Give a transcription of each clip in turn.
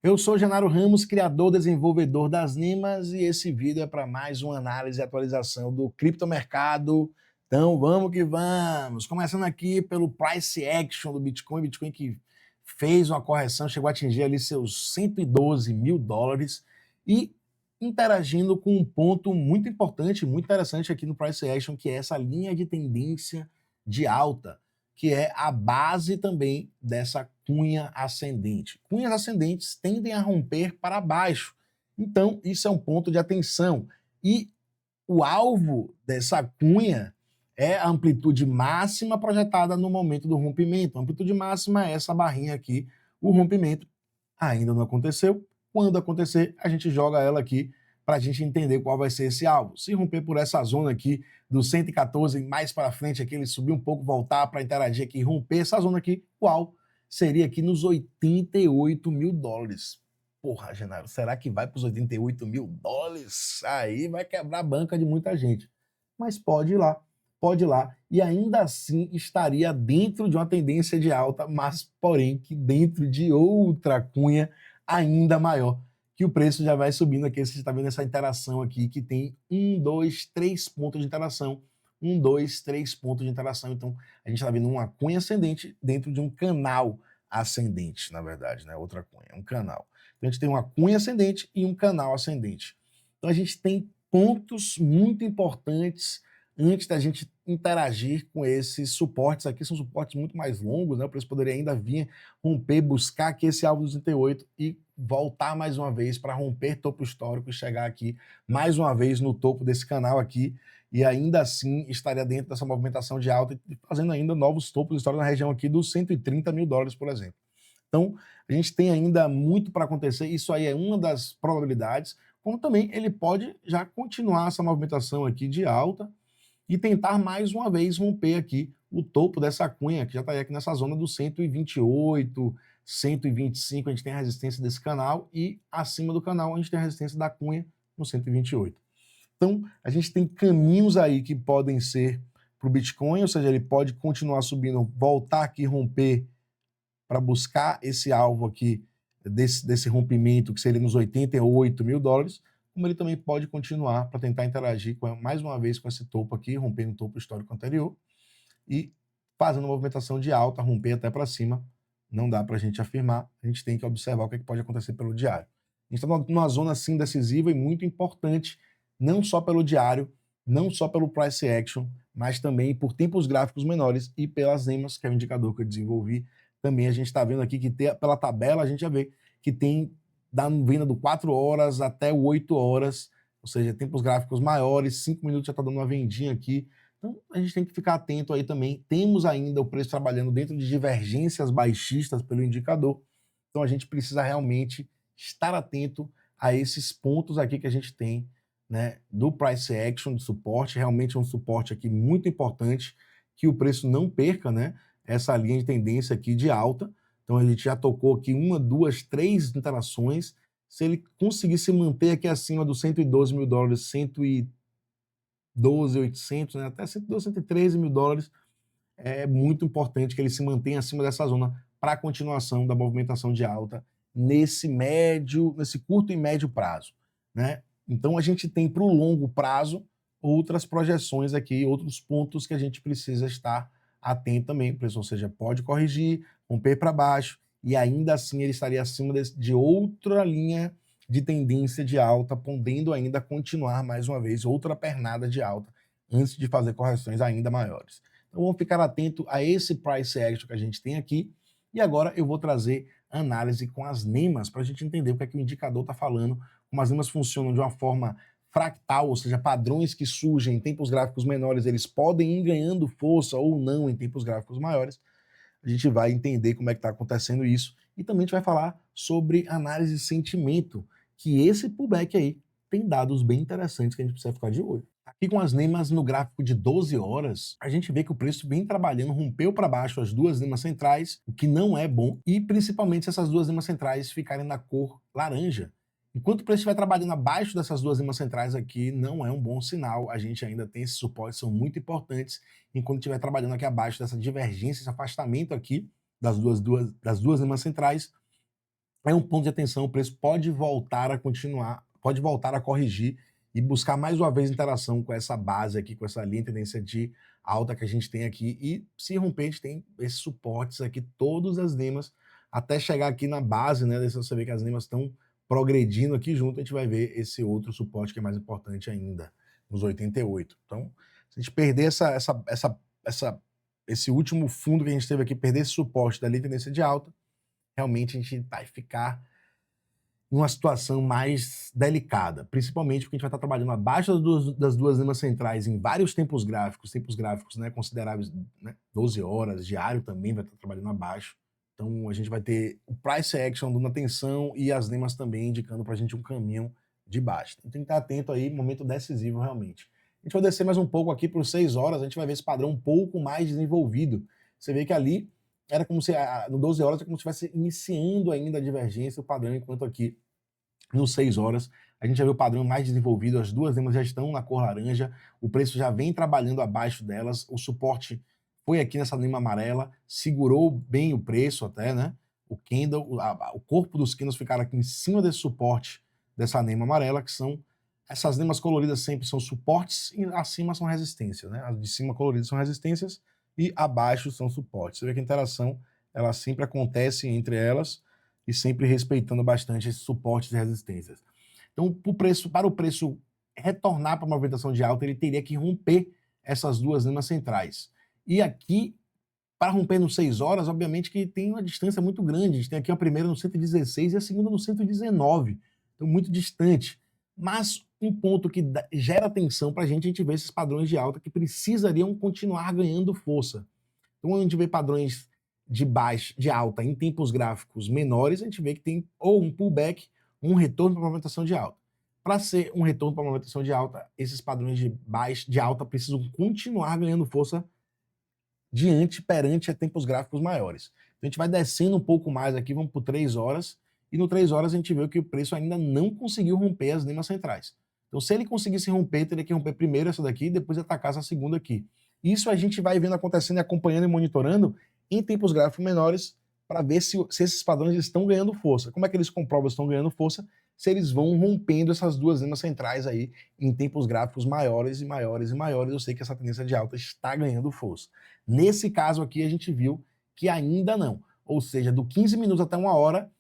Eu sou Genaro Ramos, criador, desenvolvedor das Nimas, e esse vídeo é para mais uma análise e atualização do criptomercado. Então vamos que vamos! Começando aqui pelo price action do Bitcoin, Bitcoin que fez uma correção, chegou a atingir ali seus 112 mil dólares e interagindo com um ponto muito importante, muito interessante aqui no price action, que é essa linha de tendência de alta, que é a base também dessa cunha ascendente. Cunhas ascendentes tendem a romper para baixo, então isso é um ponto de atenção. E o alvo dessa cunha é a amplitude máxima projetada no momento do rompimento. A amplitude máxima é essa barrinha aqui, o rompimento ainda não aconteceu. Quando acontecer, a gente joga ela aqui para a gente entender qual vai ser esse alvo. Se romper por essa zona aqui do 114 mais para frente, aqui ele subir um pouco, voltar para interagir aqui, romper essa zona aqui, o alvo seria aqui nos 88 mil dólares. Porra, Genaro, será que vai para os 88 mil dólares? Aí vai quebrar a banca de muita gente. Mas pode ir lá, e ainda assim estaria dentro de uma tendência de alta, mas porém que dentro de outra cunha ainda maior, que o preço já vai subindo aqui. Você está vendo essa interação aqui, que tem 3 pontos de interação, 3 pontos de interação. Então, a gente está vendo uma cunha ascendente dentro de um canal ascendente, na verdade, né? Outra cunha, um canal. Então, a gente tem uma cunha ascendente e um canal ascendente. Então, a gente tem pontos muito importantes antes da gente interagir com esses suportes aqui. São suportes muito mais longos, né? O preço poderia ainda vir romper, buscar aqui esse alvo dos 38 e voltar mais uma vez para romper topo histórico e chegar aqui mais uma vez no topo desse canal aqui, e ainda assim estaria dentro dessa movimentação de alta e fazendo ainda novos topos históricos na região aqui dos 130 mil dólares, por exemplo. Então, a gente tem ainda muito para acontecer. Isso aí é uma das probabilidades, como também ele pode já continuar essa movimentação aqui de alta e tentar mais uma vez romper aqui o topo dessa cunha, que já está aqui nessa zona do 128, 125, a gente tem a resistência desse canal, e acima do canal a gente tem a resistência da cunha no 128. Então, a gente tem caminhos aí que podem ser para o Bitcoin, ou seja, ele pode continuar subindo, voltar aqui, romper, para buscar esse alvo aqui desse rompimento, que seria nos 88 mil dólares, como ele também pode continuar para tentar interagir mais uma vez com esse topo aqui, rompendo o topo histórico anterior e fazendo uma movimentação de alta, romper até para cima. Não dá para a gente afirmar, a gente tem que observar o que pode acontecer pelo diário. A gente está numa zona assim decisiva e muito importante, não só pelo diário, não só pelo price action, mas também por tempos gráficos menores e pelas EMAs, que é o indicador que eu desenvolvi. Também a gente está vendo aqui que pela tabela a gente já vê que tem da venda do 4 horas até 8 horas, ou seja, tempos gráficos maiores, 5 minutos já está dando uma vendinha aqui. Então a gente tem que ficar atento aí também. Temos ainda o preço trabalhando dentro de divergências baixistas pelo indicador, então a gente precisa realmente estar atento a esses pontos aqui que a gente tem, né, do price action de suporte. Realmente é um suporte aqui muito importante, que o preço não perca, né, essa linha de tendência aqui de alta. Então a gente já tocou aqui 1, 2, 3 interações. Se ele conseguir se manter aqui acima dos 112 mil dólares, 112.800, né, até 112, 113 mil dólares, é muito importante que ele se mantenha acima dessa zona para a continuação da movimentação de alta nesse curto e médio prazo, né? Então a gente tem para o longo prazo outras projeções aqui, outros pontos que a gente precisa estar atento também. O preço, ou seja, pode corrigir, romper para baixo, e ainda assim ele estaria acima de outra linha de tendência de alta, podendo ainda continuar mais uma vez outra pernada de alta antes de fazer correções ainda maiores. Então vamos ficar atento a esse price action que a gente tem aqui. E agora eu vou trazer análise com as NEMAs para a gente entender o que é que o indicador está falando, como as NEMAs funcionam de uma forma fractal, ou seja, padrões que surgem em tempos gráficos menores, eles podem ir ganhando força ou não em tempos gráficos maiores. A gente vai entender como é que está acontecendo isso, e também a gente vai falar sobre análise de sentimento, que esse pullback aí tem dados bem interessantes que a gente precisa ficar de olho. Aqui com as NEMAs no gráfico de 12 horas, a gente vê que o preço vem trabalhando, rompeu para baixo as duas NEMAs centrais, o que não é bom, e principalmente se essas duas NEMAs centrais ficarem na cor laranja. Enquanto o preço estiver trabalhando abaixo dessas duas NEMAs centrais aqui, não é um bom sinal. A gente ainda tem esses suportes, são muito importantes. Enquanto estiver trabalhando aqui abaixo dessa divergência, esse afastamento aqui das duas NEMAs centrais, é um ponto de atenção, o preço pode voltar a continuar, pode voltar a corrigir e buscar mais uma vez interação com essa base aqui, com essa linha de tendência de alta que a gente tem aqui, e se romper, a gente tem esses suportes aqui, todas as nemas, até chegar aqui na base, né, você vê que as nemas estão progredindo aqui junto, a gente vai ver esse outro suporte que é mais importante ainda, nos 88. Então, se a gente perder esse último fundo que a gente teve aqui, perder esse suporte da linha de tendência de alta, realmente a gente vai ficar em uma situação mais delicada, principalmente porque a gente vai estar trabalhando abaixo das duas linhas centrais em vários tempos gráficos, né, consideráveis, né, 12 horas, diário também vai estar trabalhando abaixo. Então a gente vai ter o price action dando atenção e as nemas também indicando para a gente um caminho de baixa. Então tem que estar atento aí, momento decisivo realmente. A gente vai descer mais um pouco aqui por 6 horas, a gente vai ver esse padrão um pouco mais desenvolvido. Você vê que ali era como se, no 12 horas, é como se estivesse iniciando ainda a divergência, o padrão, enquanto aqui, no 6 horas, a gente já vê o padrão mais desenvolvido, as duas nemas já estão na cor laranja, o preço já vem trabalhando abaixo delas, o suporte foi aqui nessa nema amarela, segurou bem o preço até, né? O candle, o corpo dos candles ficaram aqui em cima desse suporte, dessa nema amarela, que são, essas nemas coloridas sempre são suportes e acima são resistências, né? As de cima coloridas são resistências, e abaixo são suportes. Você vê que a interação ela sempre acontece entre elas e sempre respeitando bastante esses suportes e resistências. Então, para o preço retornar para uma movimentação de alta, ele teria que romper essas duas linhas centrais. E aqui, para romper nos 6 horas, obviamente que tem uma distância muito grande. A gente tem aqui a primeira no 116 e a segunda no 119. Então, muito distante. Mas um ponto que gera atenção para a gente vê esses padrões de alta que precisariam continuar ganhando força. Então, a gente vê padrões de alta em tempos gráficos menores, a gente vê que tem ou um pullback, ou um retorno para a movimentação de alta. Para ser um retorno para a movimentação de alta, esses padrões de alta precisam continuar ganhando força perante a tempos gráficos maiores. Então, a gente vai descendo um pouco mais aqui, vamos por 3 horas, e no 3 horas a gente vê que o preço ainda não conseguiu romper as nemas centrais. Então, se ele conseguisse romper, teria que romper primeiro essa daqui e depois atacar essa segunda aqui. Isso a gente vai vendo acontecendo e acompanhando e monitorando em tempos gráficos menores para ver se esses padrões estão ganhando força. Como é que eles comprovam se estão ganhando força? Se eles vão rompendo essas duas nemas centrais aí em tempos gráficos maiores e maiores e maiores, eu sei que essa tendência de alta está ganhando força. Nesse caso aqui, a gente viu que ainda não. Ou seja, do 15 minutos até 1 hora,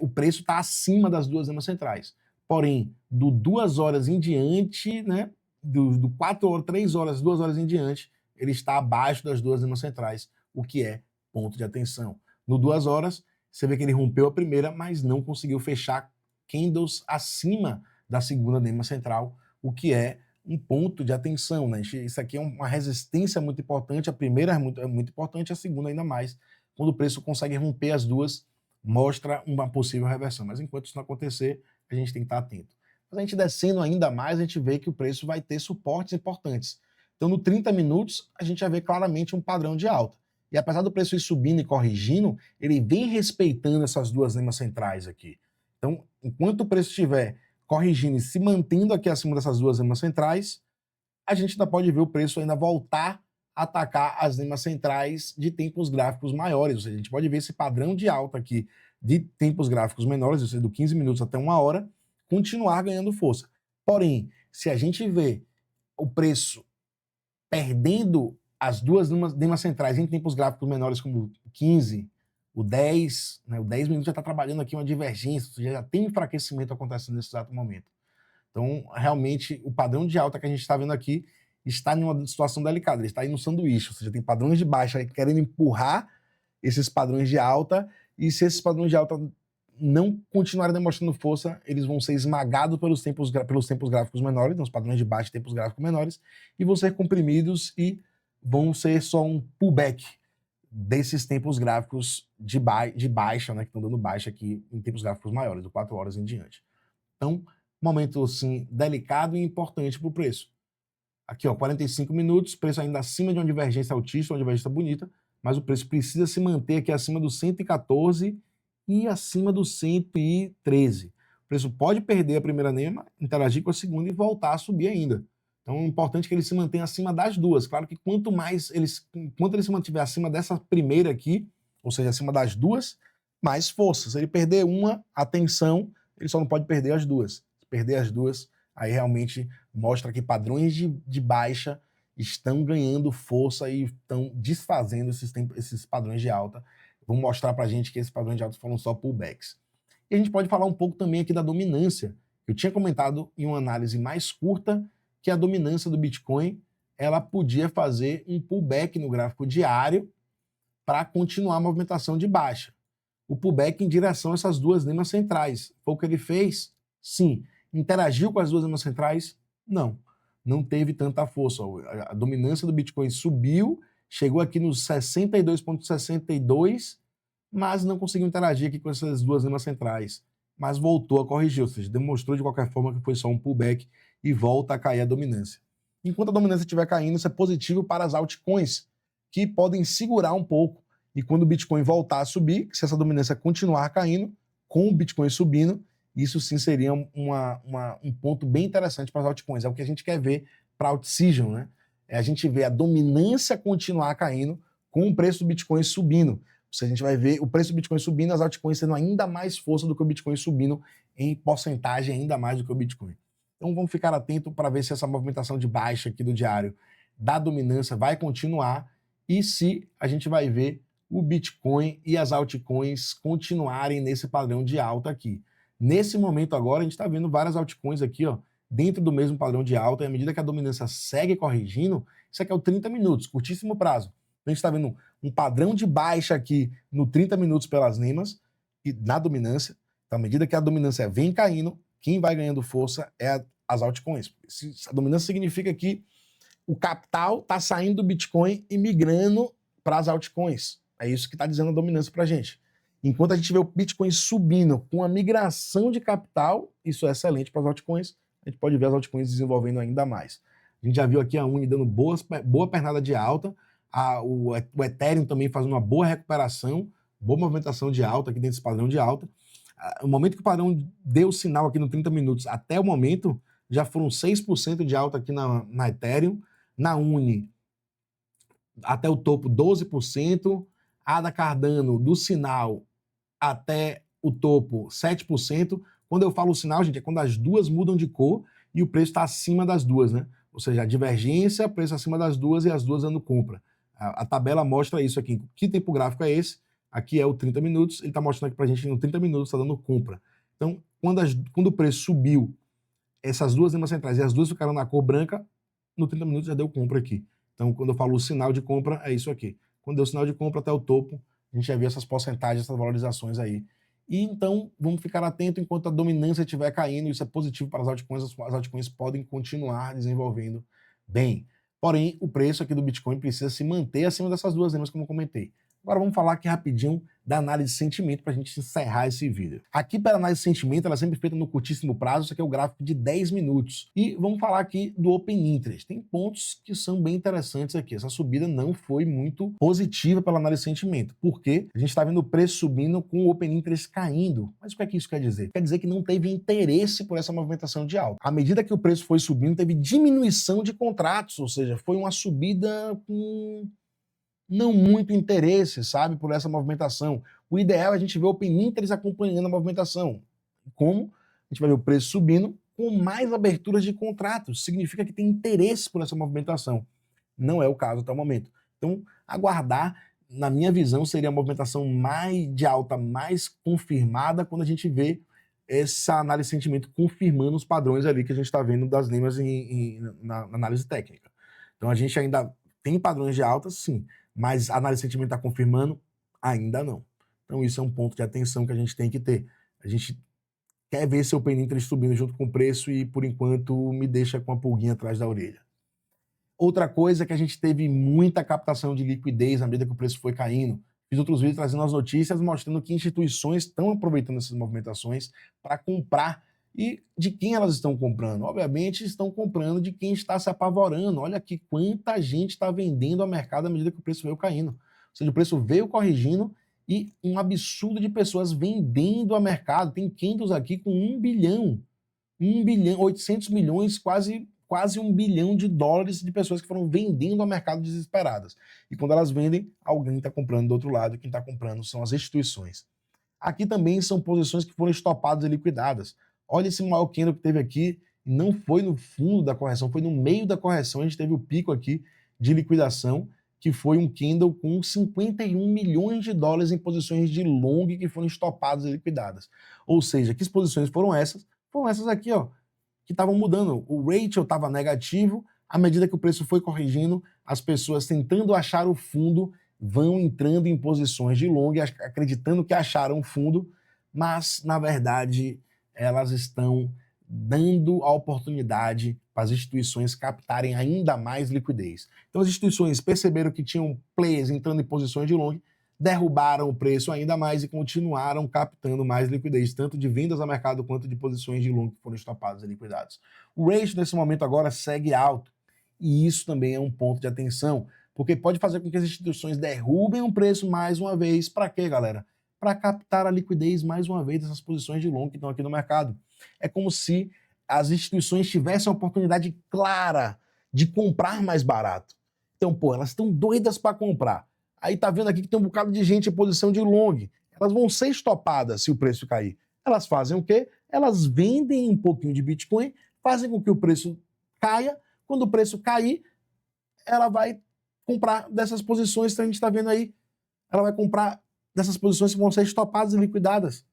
o preço está acima das duas nemas centrais. Porém, do 2 horas em diante, né, do 4 horas, 3 horas, 2 horas em diante, ele está abaixo das duas nemas centrais, o que é ponto de atenção. No 2 horas, você vê que ele rompeu a primeira, mas não conseguiu fechar candles acima da segunda nema central, o que é um ponto de atenção, né? Isso aqui é uma resistência muito importante, a primeira é muito importante, a segunda ainda mais. Quando o preço consegue romper as duas, mostra uma possível reversão. Mas enquanto isso não acontecer, a gente tem que estar atento. Mas a gente descendo ainda mais, a gente vê que o preço vai ter suportes importantes. Então, no 30 minutos, a gente já vê claramente um padrão de alta. E apesar do preço ir subindo e corrigindo, ele vem respeitando essas duas nemas centrais aqui. Então, enquanto o preço estiver corrigindo e se mantendo aqui acima dessas duas nemas centrais, a gente ainda pode ver o preço ainda voltar a atacar as nemas centrais de tempos gráficos maiores. Ou seja, a gente pode ver esse padrão de alta aqui de tempos gráficos menores, ou seja, do 15 minutos até 1 hora, continuar ganhando força. Porém, se a gente vê o preço perdendo as duas nemas centrais em tempos gráficos menores, como o 15, o 10, né, o 10 minutos já está trabalhando aqui uma divergência, ou seja, já tem enfraquecimento acontecendo nesse exato momento. Então, realmente, o padrão de alta que a gente está vendo aqui está em uma situação delicada, ele está aí no sanduíche, ou seja, tem padrões de baixa querendo empurrar esses padrões de alta, e se esses padrões de alta não continuarem demonstrando força, eles vão ser esmagados pelos tempos gráficos menores, então os padrões de baixa e tempos gráficos menores, e vão ser comprimidos e vão ser só um pullback desses tempos gráficos de baixa, né, que estão dando baixa aqui em tempos gráficos maiores, de 4 horas em diante. Então, momento assim delicado e importante para o preço. Aqui, ó, 45 minutos, preço ainda acima de uma divergência altista, uma divergência bonita, mas o preço precisa se manter aqui acima do 114 e acima do 113. O preço pode perder a primeira nema, interagir com a segunda e voltar a subir ainda. Então é importante que ele se mantenha acima das duas. Claro que enquanto ele se mantiver acima dessa primeira aqui, ou seja, acima das duas, mais força. Se ele perder uma, atenção, ele só não pode perder as duas. Se perder as duas, aí realmente mostra que padrões de baixa estão ganhando força e estão desfazendo esses padrões de alta. Vão mostrar para a gente que esses padrões de alta foram só pullbacks. E a gente pode falar um pouco também aqui da dominância. Eu tinha comentado em uma análise mais curta que a dominância do Bitcoin ela podia fazer um pullback no gráfico diário para continuar a movimentação de baixa. O pullback em direção a essas duas linhas centrais. Foi o que ele fez? Sim. Interagiu com as duas linhas centrais? Não. Não teve tanta força. A dominância do Bitcoin subiu, chegou aqui nos 62,62, mas não conseguiu interagir aqui com essas duas linhas centrais. Mas voltou a corrigir, ou seja, demonstrou de qualquer forma que foi só um pullback e volta a cair a dominância. Enquanto a dominância estiver caindo, isso é positivo para as altcoins, que podem segurar um pouco. E quando o Bitcoin voltar a subir, se essa dominância continuar caindo, com o Bitcoin subindo, isso sim seria um ponto bem interessante para as altcoins. É o que a gente quer ver para a Alt-Season, né? É a gente ver a dominância continuar caindo com o preço do Bitcoin subindo. A gente vai ver o preço do Bitcoin subindo, as altcoins tendo ainda mais força do que o Bitcoin subindo em porcentagem ainda mais do que o Bitcoin. Então vamos ficar atento para ver se essa movimentação de baixa aqui do diário da dominância vai continuar e se a gente vai ver o Bitcoin e as altcoins continuarem nesse padrão de alta aqui. Nesse momento agora, a gente está vendo várias altcoins aqui, ó, dentro do mesmo padrão de alta, e à medida que a dominância segue corrigindo, isso aqui é o 30 minutos, curtíssimo prazo. Então a gente está vendo um padrão de baixa aqui no 30 minutos pelas NEMAs e na dominância. Então, à medida que a dominância vem caindo, quem vai ganhando força é as altcoins. A dominância significa que o capital está saindo do Bitcoin e migrando para as altcoins. É isso que está dizendo a dominância para a gente. Enquanto a gente vê o Bitcoin subindo com a migração de capital, isso é excelente para as altcoins. A gente pode ver as altcoins desenvolvendo ainda mais. A gente já viu aqui a Uni dando boa pernada de alta, o Ethereum também fazendo uma boa recuperação, boa movimentação de alta aqui dentro desse padrão de alta. O momento que o padrão deu sinal aqui no 30 minutos, até o momento, já foram 6% de alta aqui na Ethereum, na Uni até o topo 12%, a da Cardano do sinal até o topo 7%. Quando eu falo sinal, gente, é quando as duas mudam de cor e o preço está acima das duas, né? Ou seja, a divergência, preço acima das duas e as duas dando compra. A tabela mostra isso aqui. Que tempo gráfico é esse? Aqui é o 30 minutos, ele está mostrando aqui para a gente que no 30 minutos está dando compra. Então, quando o preço subiu, essas duas linhas centrais e as duas ficaram na cor branca, no 30 minutos já deu compra aqui. Então, quando eu falo o sinal de compra, é isso aqui. Quando deu sinal de compra até o topo, a gente já vê essas porcentagens, essas valorizações aí. E então, vamos ficar atento enquanto a dominância estiver caindo, isso é positivo para as altcoins podem continuar desenvolvendo bem. Porém, o preço aqui do Bitcoin precisa se manter acima dessas duas linhas, como eu comentei. Agora vamos falar aqui rapidinho da análise de sentimento para a gente encerrar esse vídeo. Aqui para análise de sentimento, ela é sempre feita no curtíssimo prazo, isso aqui é o gráfico de 10 minutos. E vamos falar aqui do Open Interest. Tem pontos que são bem interessantes aqui. Essa subida não foi muito positiva pela análise de sentimento. Por quê? A gente está vendo o preço subindo com o Open Interest caindo. Mas o que é que isso quer dizer? Quer dizer que não teve interesse por essa movimentação de alta. À medida que o preço foi subindo, teve diminuição de contratos, ou seja, foi uma subida com não muito interesse, sabe, por essa movimentação. O ideal é a gente ver o Open Interest acompanhando a movimentação. Como? A gente vai ver o preço subindo com mais aberturas de contratos. Significa que tem interesse por essa movimentação. Não é o caso até o momento. Então, aguardar, na minha visão, seria a movimentação mais de alta, mais confirmada, quando a gente vê essa análise de sentimento confirmando os padrões ali que a gente está vendo das NEMAs na análise técnica. Então, a gente ainda tem padrões de alta, sim, mas a análise de sentimento está confirmando? Ainda não. Então isso é um ponto de atenção que a gente tem que ter. A gente quer ver seu Open Interest subindo junto com o preço e, por enquanto, me deixa com a pulguinha atrás da orelha. Outra coisa é que a gente teve muita captação de liquidez à medida que o preço foi caindo. Fiz outros vídeos trazendo as notícias mostrando que instituições estão aproveitando essas movimentações para comprar. E de quem elas estão comprando? Obviamente estão comprando de quem está se apavorando. Olha aqui quanta gente está vendendo ao mercado à medida que o preço veio caindo. Ou seja, o preço veio corrigindo e um absurdo de pessoas vendendo ao mercado. Tem candles aqui com 1 bilhão, 800 milhões, quase 1 bilhão de dólares de pessoas que foram vendendo ao mercado desesperadas. E quando elas vendem, alguém está comprando do outro lado, e quem está comprando são as instituições. Aqui também são posições que foram estopadas e liquidadas. Olha esse maior candle que teve aqui, não foi no fundo da correção, foi no meio da correção, a gente teve o pico aqui de liquidação, que foi um candle com 51 milhões de dólares em posições de long que foram estopadas e liquidadas. Ou seja, que posições foram essas? Foram essas aqui, ó, que estavam mudando. O ratio estava negativo, à medida que o preço foi corrigindo, as pessoas tentando achar o fundo vão entrando em posições de long, acreditando que acharam o fundo, mas, na verdade, elas estão dando a oportunidade para as instituições captarem ainda mais liquidez. Então, as instituições perceberam que tinham players entrando em posições de long, derrubaram o preço ainda mais e continuaram captando mais liquidez, tanto de vendas ao mercado quanto de posições de long que foram estopadas e liquidadas. O ratio nesse momento agora segue alto, e isso também é um ponto de atenção, porque pode fazer com que as instituições derrubem o preço mais uma vez. Para quê, galera? Para captar a liquidez mais uma vez dessas posições de long que estão aqui no mercado. É como se as instituições tivessem a oportunidade clara de comprar mais barato. Então, pô, elas estão doidas para comprar. Aí tá vendo aqui que tem um bocado de gente em posição de long. Elas vão ser estopadas se o preço cair. Elas fazem o quê? Elas vendem um pouquinho de Bitcoin, fazem com que o preço caia. Quando o preço cair, ela vai comprar dessas posições que a gente está vendo aí. Ela vai comprar dessas posições que vão ser estopadas e liquidadas.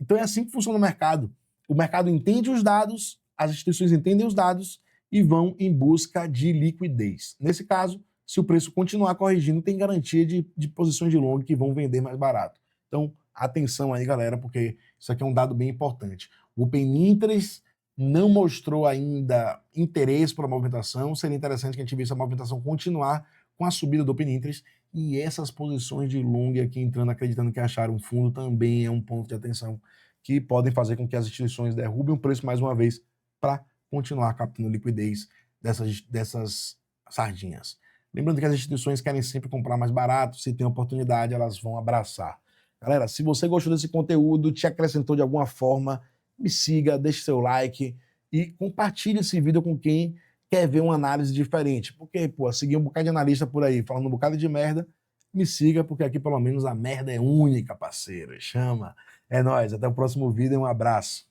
Então é assim que funciona o mercado. O mercado entende os dados, as instituições entendem os dados e vão em busca de liquidez. Nesse caso, se o preço continuar corrigindo, tem garantia de posições de long que vão vender mais barato. Então, atenção aí, galera, porque isso aqui é um dado bem importante. O Open Interest não mostrou ainda interesse para a movimentação. Seria interessante que a gente visse a movimentação continuar com a subida do Open Interest, e essas posições de long aqui entrando, acreditando que acharam um fundo, também é um ponto de atenção que podem fazer com que as instituições derrubem o preço mais uma vez para continuar captando liquidez dessas sardinhas. Lembrando que as instituições querem sempre comprar mais barato, se tem oportunidade, elas vão abraçar. Galera, se você gostou desse conteúdo, te acrescentou de alguma forma, me siga, deixe seu like e compartilhe esse vídeo com quem quer ver uma análise diferente. Porque, pô, seguir um bocado de analista por aí falando um bocado de merda, me siga, porque aqui pelo menos a merda é única, parceiro. Chama. É nóis, até o próximo vídeo e um abraço.